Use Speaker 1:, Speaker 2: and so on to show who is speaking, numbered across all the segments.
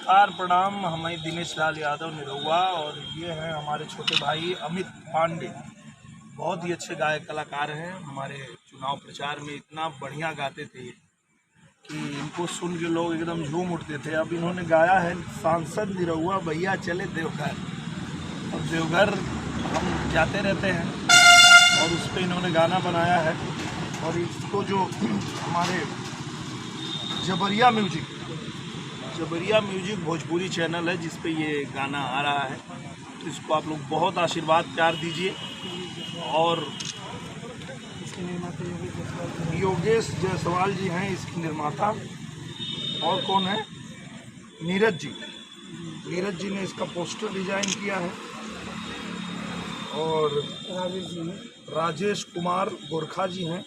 Speaker 1: नमस्कार प्रणाम। हमें दिनेश लाल यादव निरहुआ और ये हैं हमारे छोटे भाई अमित पांडे। बहुत ही अच्छे गायक कलाकार हैं। हमारे चुनाव प्रचार में इतना बढ़िया गाते थे कि इनको सुन के लोग एकदम झूम उठते थे। अब इन्होंने गाया है सांसद निरहुआ भैया चले देवघर। अब देवघर हम जाते रहते हैं और उस पर इन्होंने गाना बनाया है। और इसको जो हमारे जबरिया म्यूजिक भोजपुरी चैनल है जिस पे ये गाना आ रहा है, तो इसको आप लोग बहुत आशीर्वाद प्यार दीजिए। और योगेश जायसवाल जी हैं इसके निर्माता। और कौन है? नीरज जी ने इसका पोस्टर डिजाइन किया है। और राजेश कुमार गोरखा जी हैं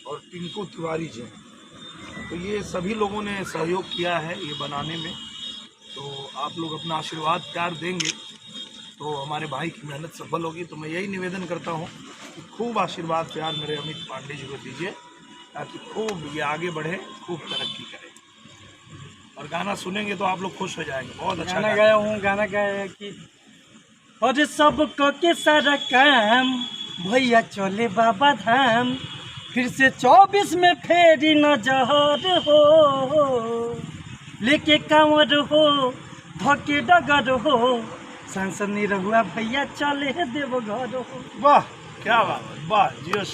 Speaker 1: और टिंकू तिवारी जी हैं। तो ये सभी लोगों ने सहयोग किया है ये बनाने में। तो आप लोग अपना आशीर्वाद प्यार देंगे तो हमारे भाई की मेहनत सफल होगी। तो मैं यही निवेदन करता हूँ कि खूब आशीर्वाद प्यार मेरे अमित पांडे जी को दीजिए ताकि खूब ये आगे बढ़े, खूब तरक्की करे। और गाना सुनेंगे तो आप लोग खुश हो जाएंगे। बहुत अच्छा
Speaker 2: गाना गाया हूँ। गाना गाया कि और सबको के सारा काम भैया चले बाबा धाम, फिर से 24 में फेरी नजर हो, लेके कांवर हो धके डगर हो, सांसद निरहुआ भैया चले देवघर हो।
Speaker 1: वाह, क्या बात, वाह जियो।